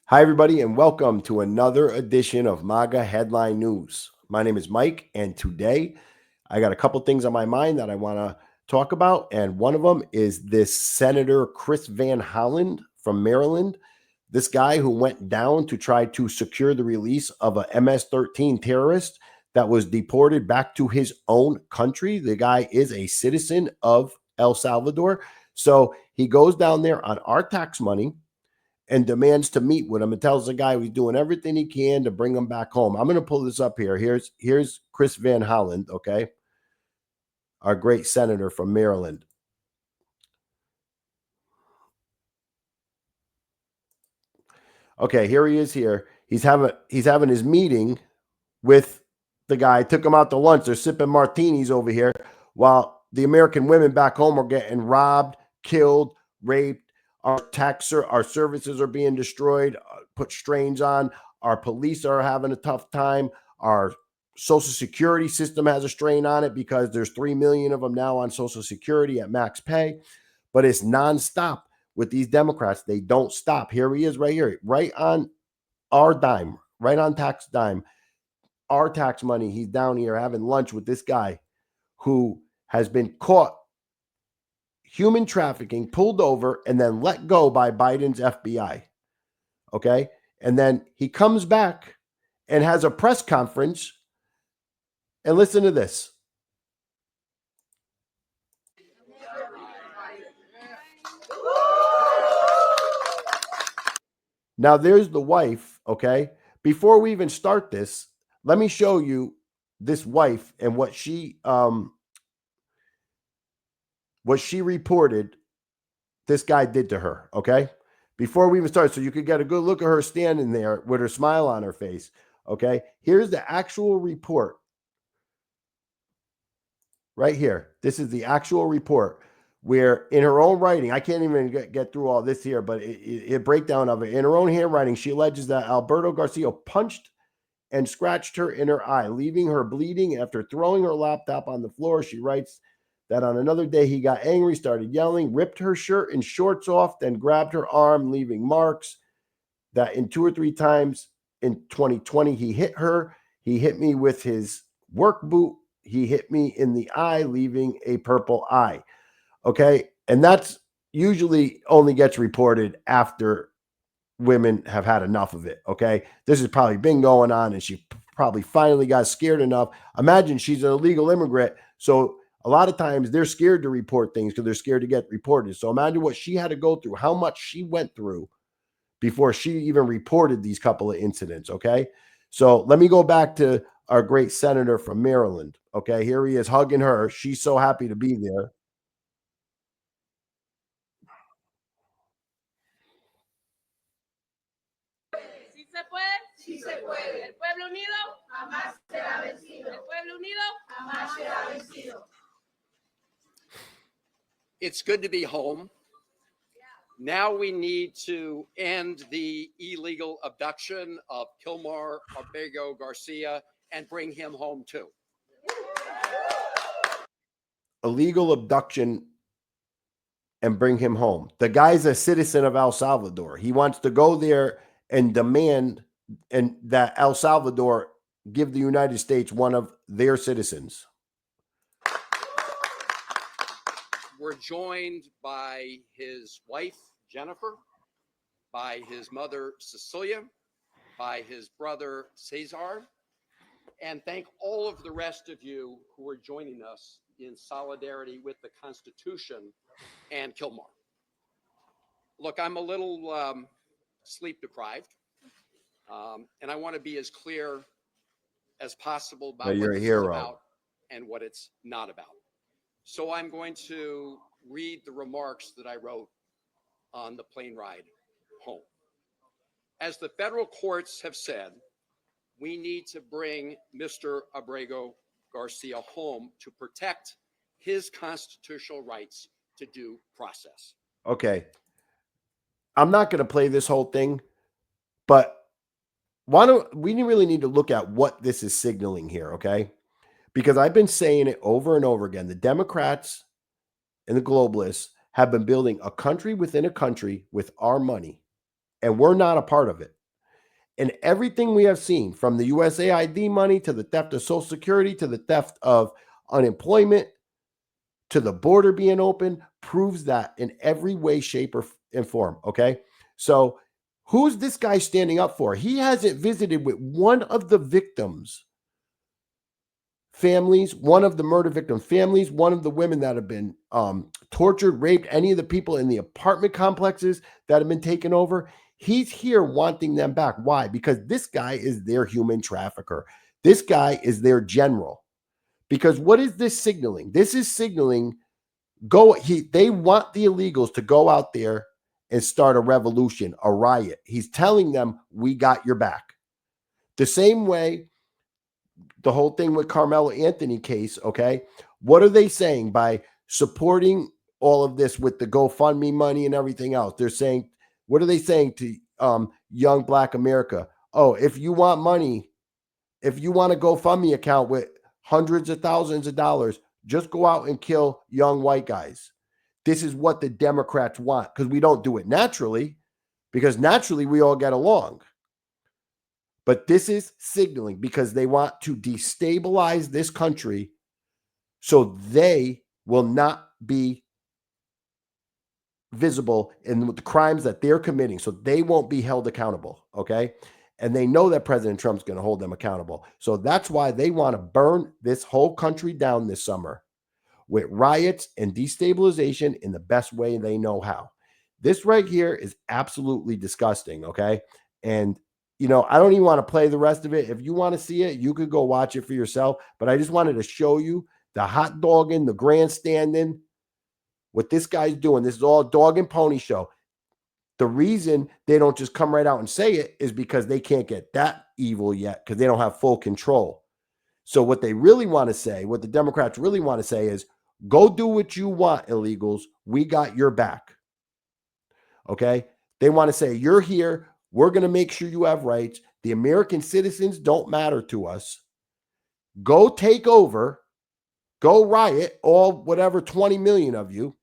Hi, everybody, and welcome to another edition of MAGA Headline News. My name is Mike, and today I got a couple things on my mind that I want to talk about. And one of them is this Senator Chris Van Hollen from Maryland, this guy who went down to try to secure the release of a MS-13 terrorist that was deported back to his own country. The guy is a citizen of El Salvador. So he goes down there on our tax money and demands to meet with him and tells the guy he's doing everything he can to bring him back home. I'm going to pull this up here. Here's Chris Van Hollen, okay? Our great senator from Maryland. Okay, here he is here. He's having his meeting with the guy. Took him out to lunch. They're sipping martinis over here while the American women back home are getting robbed, killed, raped. Our services are being destroyed, put strains on. Our police are having a tough time. Our Social Security system has a strain on it because there's 3 million of them now on Social Security at max pay. But it's nonstop with these Democrats. They don't stop. Here he is right here, right on our dime, right on tax dime, our tax money. He's down here having lunch with this guy who has been caught human trafficking, pulled over, and then let go by Biden's FBI. Okay. And then he comes back and has a press conference. And listen to this. Now, there's the wife. Okay. Before we even start this, let me show you this wife and what she reported this guy did to her. Okay. Before we even start, so you could get a good look at her standing there with her smile on her face. Okay. Here's the actual report right here. This is the actual report where in her own writing, I can't even get through all this here, but a breakdown of it. In her own handwriting, she alleges that Alberto Garcia punched and scratched her in her eye, leaving her bleeding after throwing her laptop on the floor. She writes that on another day, he got angry, started yelling, ripped her shirt and shorts off, then grabbed her arm, leaving marks. That in 2 or 3 times in 2020, he hit her. He hit me with his work boot. He hit me in the eye, leaving a purple eye. Okay. And that's usually only gets reported after women have had enough of it. Okay. This has probably been going on and she probably finally got scared enough. Imagine she's an illegal immigrant. So a lot of times they're scared to report things because they're scared to get reported. So imagine what she had to go through, how much she went through before she even reported these couple of incidents. Okay. So let me go back to our great senator from Maryland. Okay. Here he is hugging her. She's so happy to be there. Sí se puede. Sí se puede. El pueblo unido jamás será vencido. El pueblo unido jamás será vencido. It's good to be home. Now we need to end the illegal abduction of Kilmar Abrego Garcia and bring him home too. Illegal abduction and bring him home. The guy's a citizen of El Salvador. He wants to go there and demand and that El Salvador give the United States one of their citizens. We're joined by his wife, Jennifer, by his mother, Cecilia, by his brother, Cesar, and thank all of the rest of you who are joining us in solidarity with the Constitution and Kilmar. Look, I'm a little sleep deprived, and I want to be as clear as possible about what this is about and what it's not about. So I'm going to read the remarks that I wrote on the plane ride home. As the federal courts have said, we need to bring Mr. Abrego Garcia home to protect his constitutional rights to due process. Okay. I'm not going to play this whole thing, but we really need to look at what this is signaling here, okay? Because I've been saying it over and over again. The Democrats and the globalists have been building a country within a country with our money, and we're not a part of it. And everything we have seen, from the USAID money to the theft of Social Security to the theft of unemployment to the border being open, proves that in every way, shape, and form. Okay. So who's this guy standing up for? He hasn't visited with one of the victims' families, one of the murder victim families, one of the women that have been tortured, raped, any of the people in the apartment complexes that have been taken over. He's here wanting them back. Why? Because this guy is their human trafficker. This guy is their general. Because what is this signaling? This is signaling they want the illegals to go out there and start a revolution, a riot. He's telling them, we got your back. The same way the whole thing with Carmelo Anthony case, okay? What are they saying by supporting all of this with the GoFundMe money and everything else? They're saying, what are they saying to young Black America? Oh, if you want money, if you want a GoFundMe account with hundreds of thousands of dollars, just go out and kill young white guys. This is what the Democrats want, because we don't do it naturally, because naturally we all get along. But this is signaling because they want to destabilize this country so they will not be visible in the crimes that they're committing, so they won't be held accountable, okay? And they know that President Trump's going to hold them accountable. So that's why they want to burn this whole country down this summer with riots and destabilization in the best way they know how. This right here is absolutely disgusting, okay? And you know, I don't even want to play the rest of it. If you want to see it, you could go watch it for yourself. But I just wanted to show you the hot dogging, the grandstanding, what this guy's doing. This is all dog and pony show. The reason they don't just come right out and say it is because they can't get that evil yet, because they don't have full control. So what they really want to say, what the Democrats really want to say is, go do what you want, illegals. We got your back. Okay? They want to say, you're here. We're going to make sure you have rights. The American citizens don't matter to us. Go take over. Go riot, all whatever 20 million of you,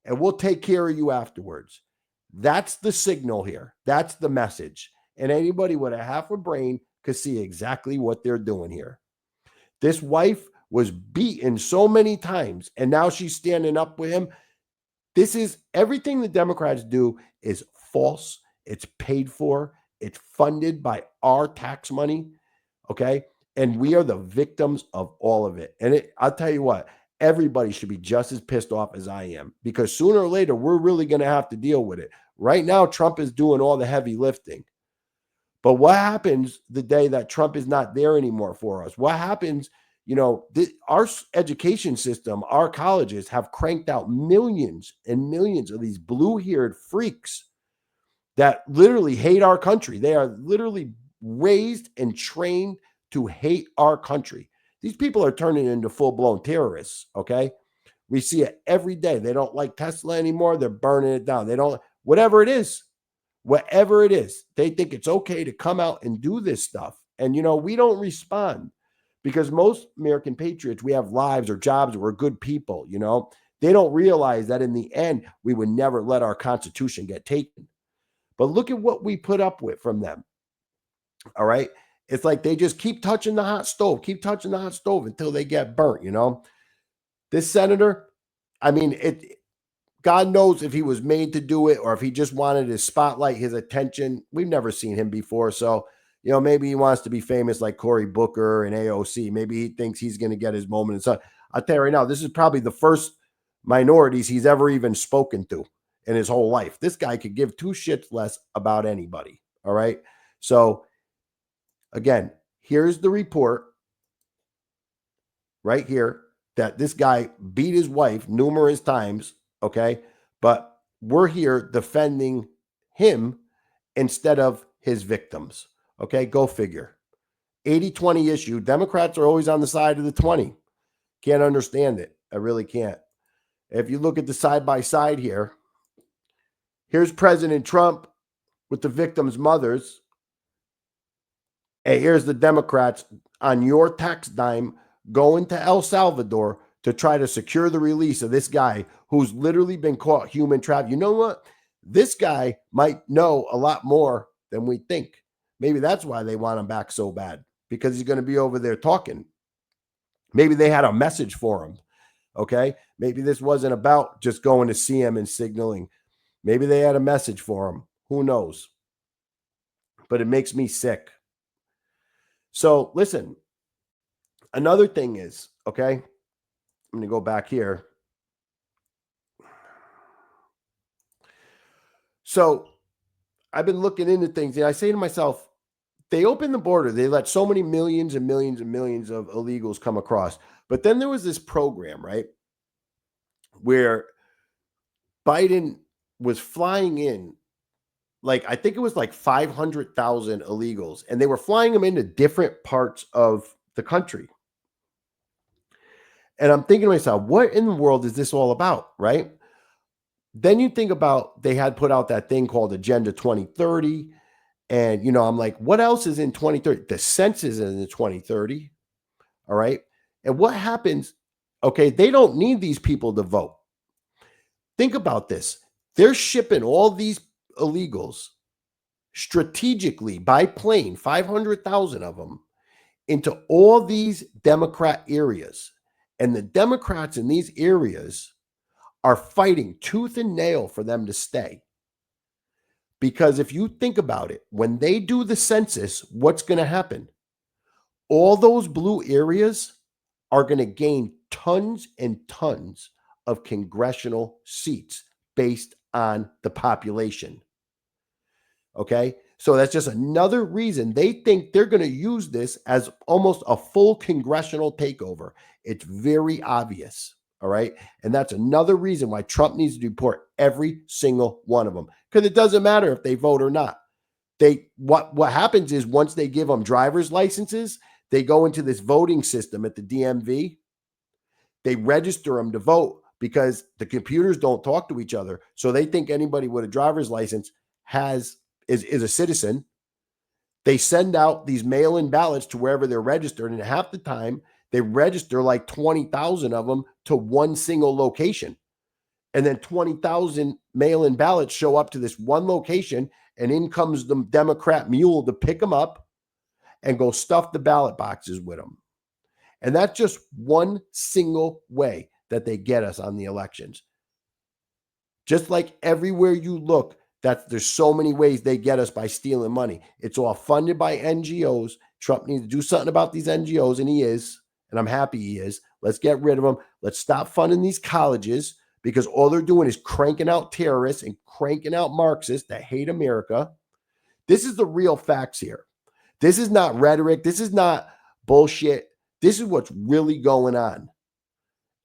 and we'll take care of you afterwards. That's the signal here. That's the message. And anybody with a half a brain could see exactly what they're doing here. This wife was beaten so many times, and now she's standing up with him. This is everything the Democrats do is false. It's paid for. It's funded by our tax money. Okay. And we are the victims of all of it. And I'll tell you what, everybody should be just as pissed off as I am, because sooner or later, we're really going to have to deal with it. Right now, Trump is doing all the heavy lifting. But what happens the day that Trump is not there anymore for us? What happens? You know, our education system, our colleges have cranked out millions and millions of these blue-haired freaks that literally hate our country. They are literally raised and trained to hate our country. These people are turning into full-blown terrorists, okay? We see it every day. They don't like Tesla anymore. They're burning it down. They don't, whatever it is, they think it's okay to come out and do this stuff. And, you know, we don't respond because most American patriots, we have lives or jobs, we're good people, you know? They don't realize that in the end, we would never let our Constitution get taken. But look at what we put up with from them. All right. It's like they just keep touching the hot stove, until they get burnt, you know. This senator, I mean, God knows if he was made to do it or if he just wanted to spotlight his attention. We've never seen him before. So, you know, maybe he wants to be famous like Cory Booker and AOC. Maybe he thinks he's going to get his moment. And so I'll tell you right now, this is probably the first minorities he's ever even spoken to in his whole life. This guy could give two shits less about anybody. All right. So again, here's the report right here that this guy beat his wife numerous times. Okay. But we're here defending him instead of his victims. Okay. Go figure. 80-20 issue. Democrats are always on the side of the 20. Can't understand it. I really can't. If you look at the side by side here, here's President Trump with the victims' mothers. And here's the Democrats on your tax dime going to El Salvador to try to secure the release of this guy who's literally been caught human trafficking. You know what? This guy might know a lot more than we think, Maybe that's why they want him back so bad, because he's going to be over there talking. Maybe they had a message for him. Okay. Maybe this wasn't about just going to see him and signaling. Maybe they had a message for him. Who knows? But it makes me sick. So listen, another thing is, okay, I'm going to go back here. So I've been looking into things and I say to myself, they open the border. They let so many millions and millions and millions of illegals come across. But then there was this program, right, where Biden was flying in, like, I think it was like 500,000 illegals, and they were flying them into different parts of the country. And I'm thinking to myself, what in the world is this all about, right? Then you think about, they had put out that thing called Agenda 2030. And, I'm like, what else is in 2030? The census is in the 2030. All right. And what happens? Okay. They don't need these people to vote. Think about this. They're shipping all these illegals strategically by plane, 500,000 of them, into all these Democrat areas. And the Democrats in these areas are fighting tooth and nail for them to stay. Because if you think about it, when they do the census, what's going to happen? All those blue areas are going to gain tons and tons of congressional seats based on the population. Okay? So that's just another reason they think they're going to use this as almost a full congressional takeover. It's very obvious. All right. And that's another reason why Trump needs to deport every single one of them. Because it doesn't matter if they vote or not. What happens is, once they give them driver's licenses, they go into this voting system at the DMV. They register them to vote because the computers don't talk to each other. So they think anybody with a driver's license is a citizen. They send out these mail-in ballots to wherever they're registered. And half the time, they register like 20,000 of them to one single location. And then 20,000 mail-in ballots show up to this one location, and in comes the Democrat mule to pick them up and go stuff the ballot boxes with them. And that's just one single way that they get us on the elections. Just like everywhere you look, there's so many ways they get us by stealing money. It's all funded by NGOs. Trump needs to do something about these NGOs, and he is. And I'm happy he is. Let's get rid of them. Let's stop funding these colleges, because all they're doing is cranking out terrorists and cranking out Marxists that hate America. This is the real facts here. This is not rhetoric. This is not bullshit. This is what's really going on.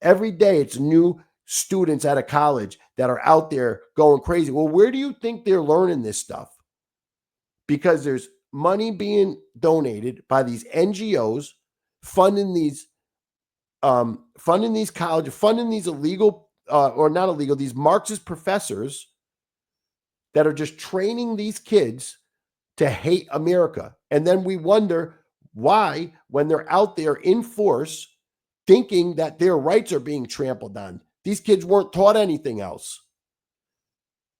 Every day it's new students out of college that are out there going crazy. Well, where do you think they're learning this stuff? Because there's money being donated by these NGOs funding these colleges, funding these illegal or not illegal, these Marxist professors that are just training these kids to hate America. And then we wonder why, when they're out there in force, thinking that their rights are being trampled on. These kids weren't taught anything else.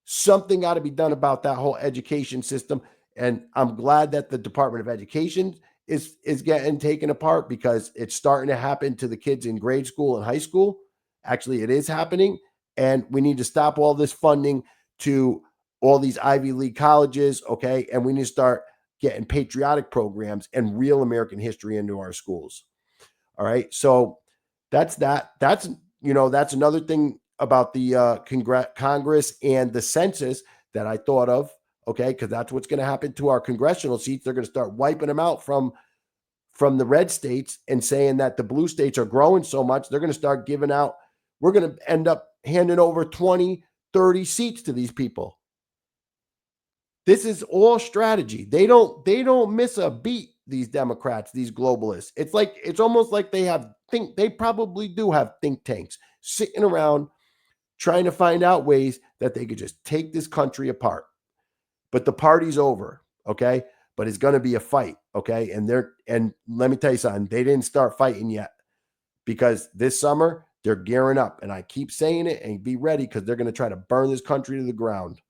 Something got to be done about that whole education system. And I'm glad that the Department of Education is getting taken apart, because it's starting to happen to the kids in grade school and high school. Actually, it is happening. And we need to stop all this funding to all these Ivy League colleges, okay? And we need to start getting patriotic programs and real American history into our schools. All right. So that's that. That's another thing about the Congress and the census that I thought of. Okay. Because that's what's going to happen to our congressional seats. They're going to start wiping them out from the red states and saying that the blue states are growing so much. They're going to start giving out. We're going to end up handing over 20, 30 seats to these people. This is all strategy. They don't miss a beat, these Democrats, these globalists. It's almost like they probably do have think tanks sitting around trying to find out ways that they could just take this country apart. But the party's over, okay? But it's going to be a fight, okay? And let me tell you something, they didn't start fighting yet, because this summer they're gearing up, and I keep saying it, and be ready, because they're going to try to burn this country to the ground.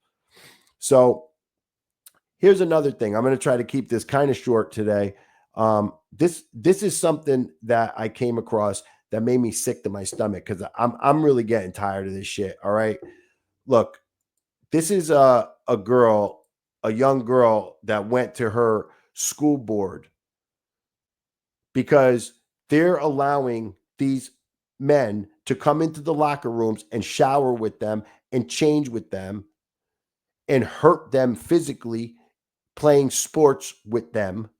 So Here's another thing. I'm going to try to keep this kind of short today. This is something that I came across that made me sick to my stomach because I'm really getting tired of this shit. All right, look, this is a girl, a young girl that went to her school board because they're allowing these men to come into the locker rooms and shower with them and change with them and hurt them physically playing sports with them.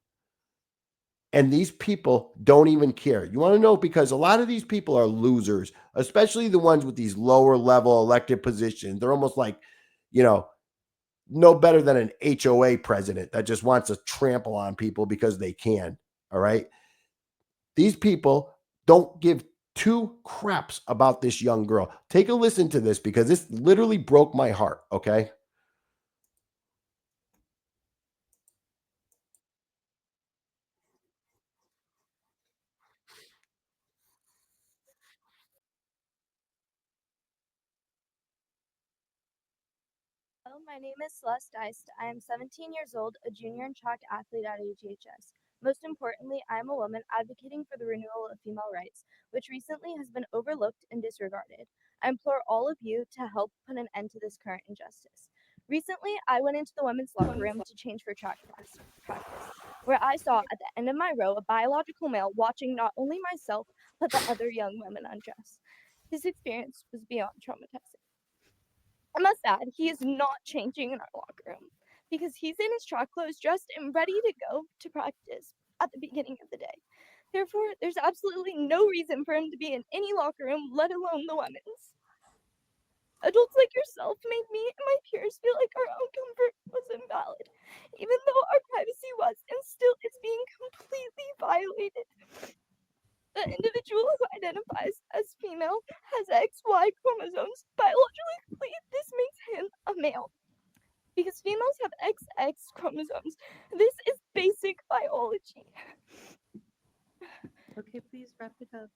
And these people don't even care. You want to know? Because a lot of these people are losers, especially the ones with these lower level elected positions. They're almost like, you know, no better than an HOA president that just wants to trample on people because they can. All right. These people don't give two craps about this young girl. Take a listen to this because this literally broke my heart. Okay. Hello, my name is Celeste Deist. I am 17 years old, a junior and track athlete at HHS. Most importantly, I am a woman advocating for the renewal of female rights, which recently has been overlooked and disregarded. I implore all of you to help put an end to this current injustice. Recently, I went into the women's locker room to change for track practice, where I saw at the end of my row a biological male watching not only myself, but the other young women undress. This experience was beyond traumatizing. I must add, he is not changing in our locker room because he's in his track clothes, dressed and ready to go to practice at the beginning of the day. Therefore, there's absolutely no reason for him to be in any locker room, let alone the women's. Adults like yourself made me and my peers feel like our own comfort was invalid, even though our privacy was and still is being completely violated. The individual who identifies as female has XY chromosomes. Biologically, this makes him a male because females have XX chromosomes. This is basic biology. Okay, please wrap it up.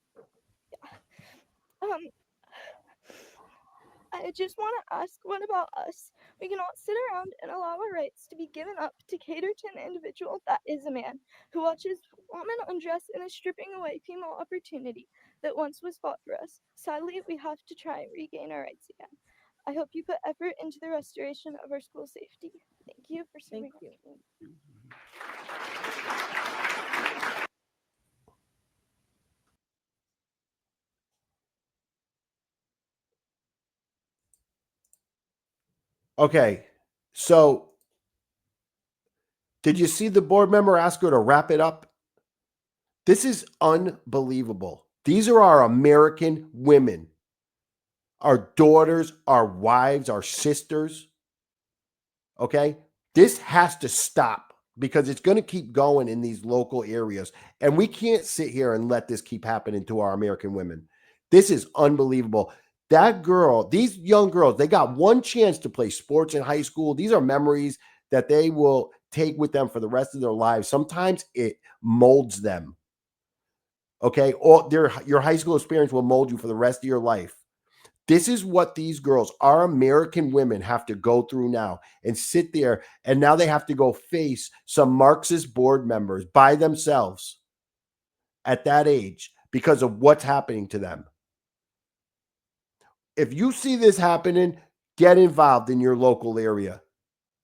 Um, I just want to ask, what about us? We cannot sit around and allow our rights to be given up to cater to an individual that is a man who watches women undress and is stripping away female opportunity that once was fought for us. Sadly, we have to try and regain our rights again. I hope you put effort into the restoration of our school safety. Thank you for serving. Thank you. Okay. So did you see the board member ask her to wrap it up? This is unbelievable. These are our American women, our daughters, our wives, our sisters. Okay. This has to stop because it's going to keep going in these local areas. And we can't sit here and let this keep happening to our American women. This is unbelievable. That girl, these young girls, they got one chance to play sports in high school. These are memories that they will take with them for the rest of their lives. Sometimes it molds them. Okay. Or your high school experience will mold you for the rest of your life. This is what these girls, our American women, have to go through now and sit there. And now they have to go face some Marxist board members by themselves at that age because of what's happening to them. If you see this happening, get involved in your local area.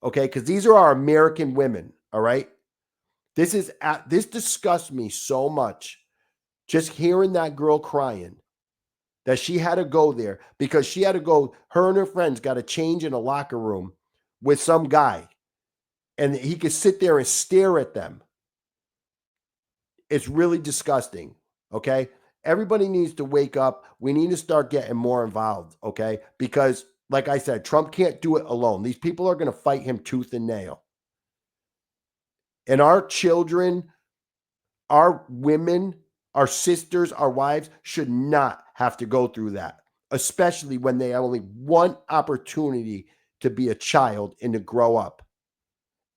Okay. Because these are our American women. All right. This disgusts me so much. Just hearing that girl crying that she had to go there because she had to go, her and her friends got to change in a locker room with some guy and he could sit there and stare at them. It's really disgusting. Okay. Everybody needs to wake up. We need to start getting more involved. Okay. Because like I said, Trump can't do it alone. These people are going to fight him tooth and nail. And our children, our women, our sisters, our wives should not have to go through that, especially when they have only one opportunity to be a child and to grow up.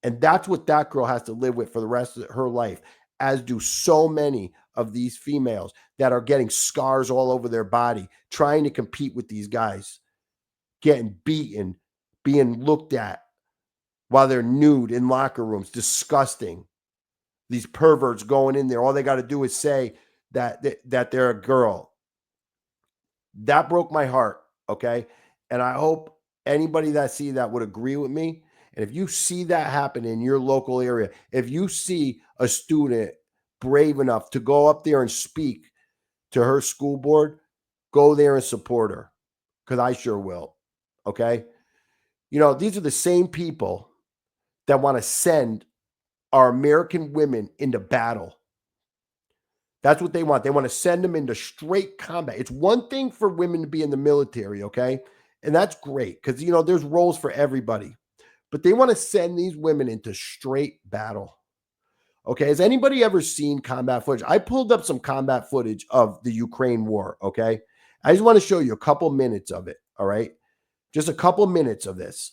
And that's what that girl has to live with for the rest of her life, as do so many of these females that are getting scars all over their body, trying to compete with these guys, getting beaten, being looked at while they're nude in locker rooms. Disgusting. These perverts going in there. All they got to do is say that they're a girl. That broke my heart, okay? And I hope anybody that see that would agree with me. And if you see that happen in your local area, if you see a student brave enough to go up there and speak to her school board, go there and support her, because I sure will, okay? You know, these are the same people that want to send our American women into battle. That's what they want. They want to send them into straight combat. It's one thing for women to be in the military, okay? And that's great because, you know, there's roles for everybody. But they want to send these women into straight battle. Okay, has anybody ever seen combat footage? I pulled up some combat footage of the Ukraine war, okay? I just want to show you a couple minutes of it, all right? Just a couple minutes of this.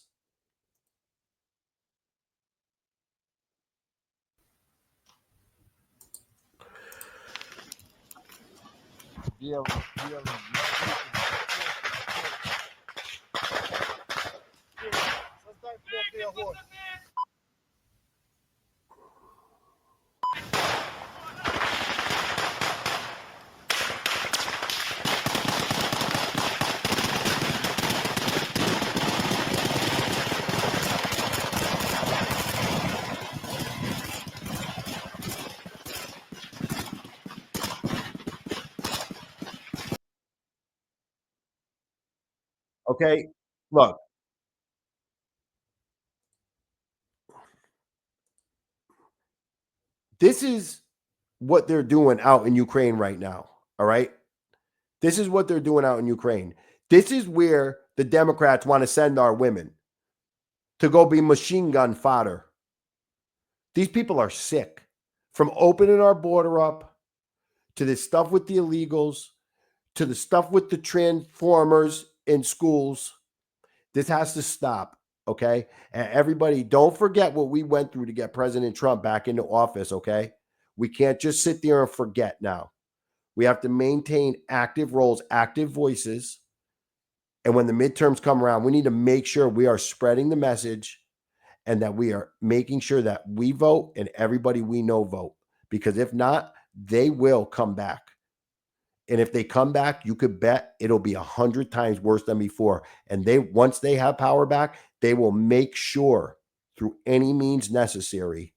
Okay, look. This is what they're doing out in Ukraine right now, all right? This is what they're doing out in Ukraine. This is where the Democrats want to send our women to go be machine gun fodder. These people are sick. From opening our border up to this stuff with the illegals to the stuff with the transformers in schools. This has to stop, okay? And everybody, don't forget what we went through to get President Trump back into office, okay? We can't just sit there and forget now. We have to maintain active roles, active voices. And when the midterms come around, we need to make sure we are spreading the message and that we are making sure that we vote and everybody we know vote. Because if not, they will come back. And if they come back, you could bet it'll be 100 times worse than before. And once they have power back, they will make sure through any means necessary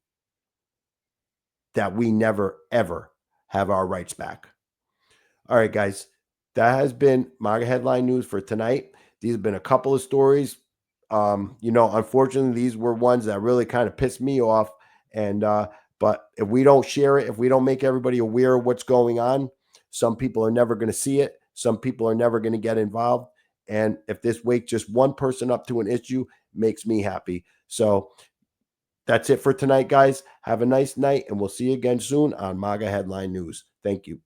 that we never, ever have our rights back. All right, guys, that has been MAGA Headline News for tonight. These have been a couple of stories. You know, unfortunately, these were ones that really kind of pissed me off. And but if we don't share it, if we don't make everybody aware of what's going on, some people are never going to see it. Some people are never going to get involved. And if this wakes just one person up to an issue, makes me happy. So that's it for tonight, guys. Have a nice night, and we'll see you again soon on MAGA Headline News. Thank you.